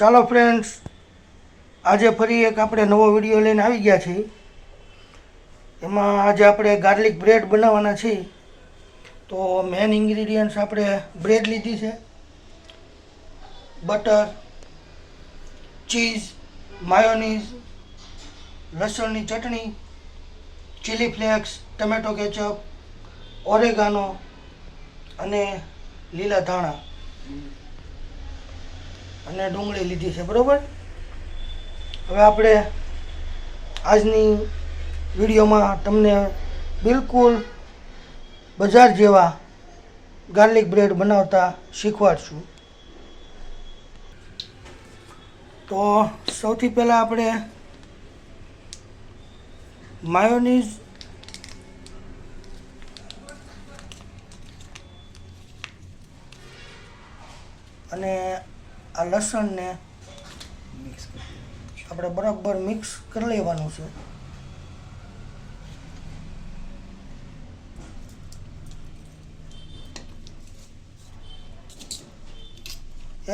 ચાલો ફ્રેન્ડ્સ, આજે ફરી એક આપણે નવો વિડીયો લઈને આવી ગયા છીએ. એમાં આજે આપણે ગાર્લિક બ્રેડ બનાવવાના છીએ. તો મેન ઇન્ગ્રીડિયન્ટ્સ આપણે બ્રેડ લીધી છે, બટર, ચીઝ, માયોનીઝ, લસણની ચટણી, chilli flakes, tomato ketchup, oregano અને લીલા ધાણા અને ડુંગળી લીધી છે. બરાબર. હવે આપણે આજની વિડીયોમાં તમને બિલકુલ બજાર જેવા ગાર્લિક બ્રેડ બનાવતા શીખવાડશું. તો સૌથી પહેલાં આપણે માયોનીઝ અને આ લસણને આપણે બરાબર મિક્સ કરી લેવાનું છે.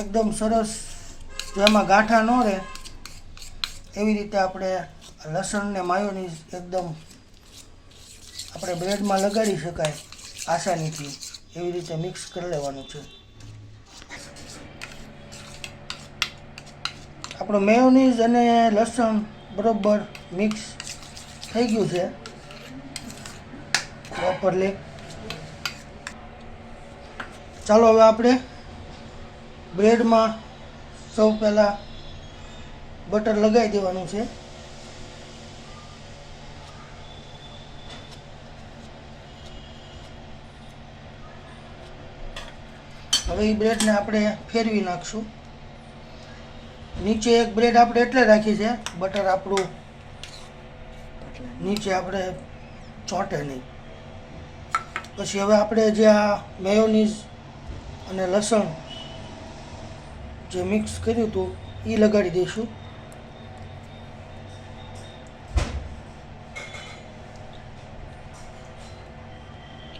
એકદમ સરસ, જેમાં ગાંઠા ન રહે એવી રીતે આપણે લસણ ને માયોનીઝ એકદમ આપણે બ્રેડમાં લગાડી શકાય આસાનીથી એવી રીતે મિક્સ કરી લેવાનું છે. આપણું મેયોનીઝ અને લસણ બરોબર મિક્સ થઈ ગયું છે પ્રોપરલી. ચાલો હવે આપણે બ્રેડમાં સૌ પહેલાં બટર લગાવી દેવાનું છે. હવે એ બ્રેડને આપણે ફેરવી નાખશું. નીચે એક બ્રેડ આપણે એટલે રાખી છે બટર આપણું નીચે આપણે ચોંટે નહીં. પછી હવે આપણે જે આ મેયોનીઝ અને લસણ જે મિક્સ કર્યું હતું એ લગાડી દઈશું.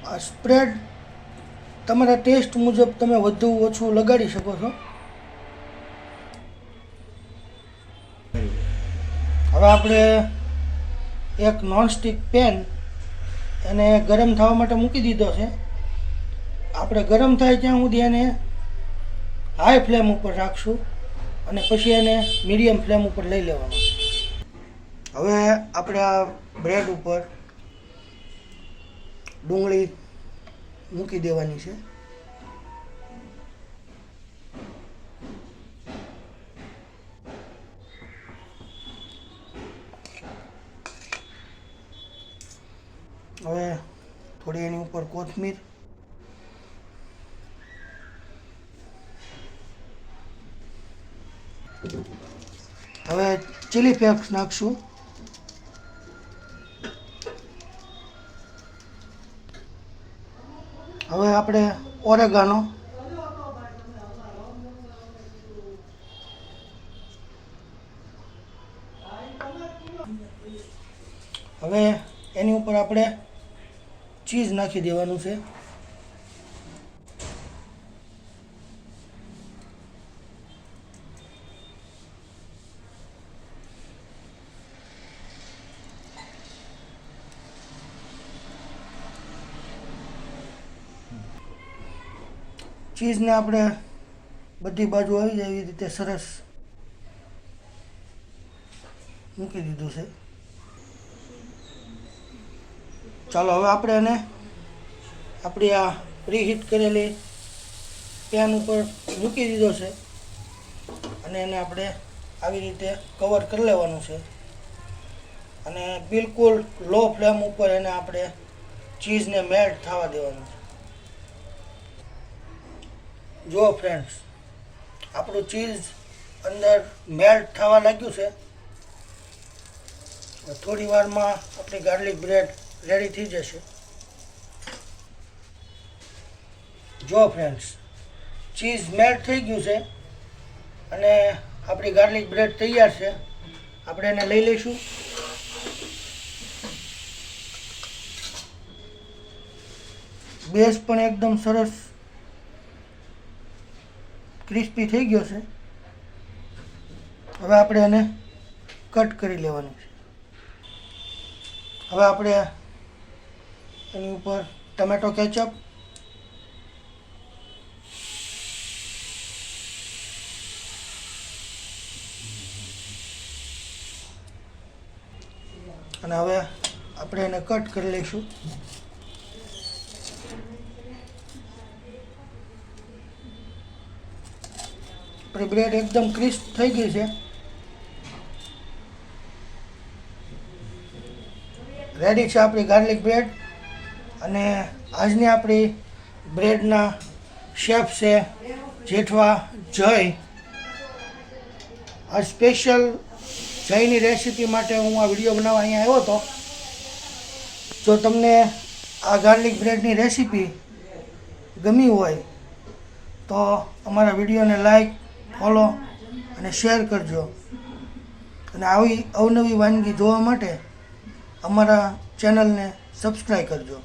આ સ્પ્રેડ તમારા ટેસ્ટ મુજબ તમે વધુ ઓછું લગાડી શકો છો. હવે આપણે એક નોનસ્ટિક પેન એને ગરમ થવા માટે મૂકી દીધો છે. આપણે ગરમ થાય ત્યાં સુધી એને હાઈ ફ્લેમ ઉપર રાખશું અને પછી એને મીડિયમ ફ્લેમ ઉપર લઈ લેવાનું. હવે આપણે આ બ્રેડ ઉપર ડુંગળી મૂકી દેવાની છે. હવે થોડી એની ઉપર કોથમીર, હવે ચીલી ફ્લેક્સ નાખશું. હવે આપણે ઓરેગાનો, હવે એની ઉપર આપણે ચીઝ નાખી દેવાનું છે. ચીઝને આપણે બધી બાજુ આવી જાય એવી રીતે સરસ મૂકી દીધું છે. ચાલો હવે આપણે એને આપણી આ પ્રીહીટ કરેલી પેન ઉપર મૂકી દીધો છે અને એને આપણે આવી રીતે કવર કરી લેવાનું છે અને બિલકુલ લો ફ્લેમ ઉપર એને આપણે ચીઝને મેલ્ટ થવા દેવાનું છે. જો ફ્રેન્ડ્સ, આપણું ચીઝ અંદર મેલ્ટ થવા લાગ્યું છે. થોડી વારમાં આપણી ગાર્લિક બ્રેડ રેડી થઈ જશે. જો ફ્રેન્ડ્સ, ચીઝ મેલ્ટ થઈ ગયું છે અને આપણી ગાર્લિક બ્રેડ તૈયાર છે. આપણે એને લઈ લઈશું. બેઝ પણ એકદમ સરસ ક્રિસ્પી થઈ ગયો છે. હવે આપણે એને કટ કરી લેવાનું છે. હવે આપણે એની ઉપર ટમેટો કેચઅપ, અને હવે આપણે એને કટ કરી લઈશું. આપણી બ્રેડ એકદમ ક્રિસ્પ થઈ ગઈ છે. રેડી છે આપણી ગાર્લિક બ્રેડ. અને આજની આપણી બ્રેડના શેફ છે જેઠવા જય. આ સ્પેશિયલ જયની રેસીપી માટે હું આ વિડીયો બનાવવા અહીંયા આવ્યો હતો. જો તમને આ ગાર્લિક બ્રેડની રેસીપી ગમી હોય તો અમારા વિડીયોને લાઈક, ફોલો અને શેર કરજો. અને આવી અવનવી વાનગી જોવા માટે અમારા ચેનલને સબસ્ક્રાઈબ કરજો.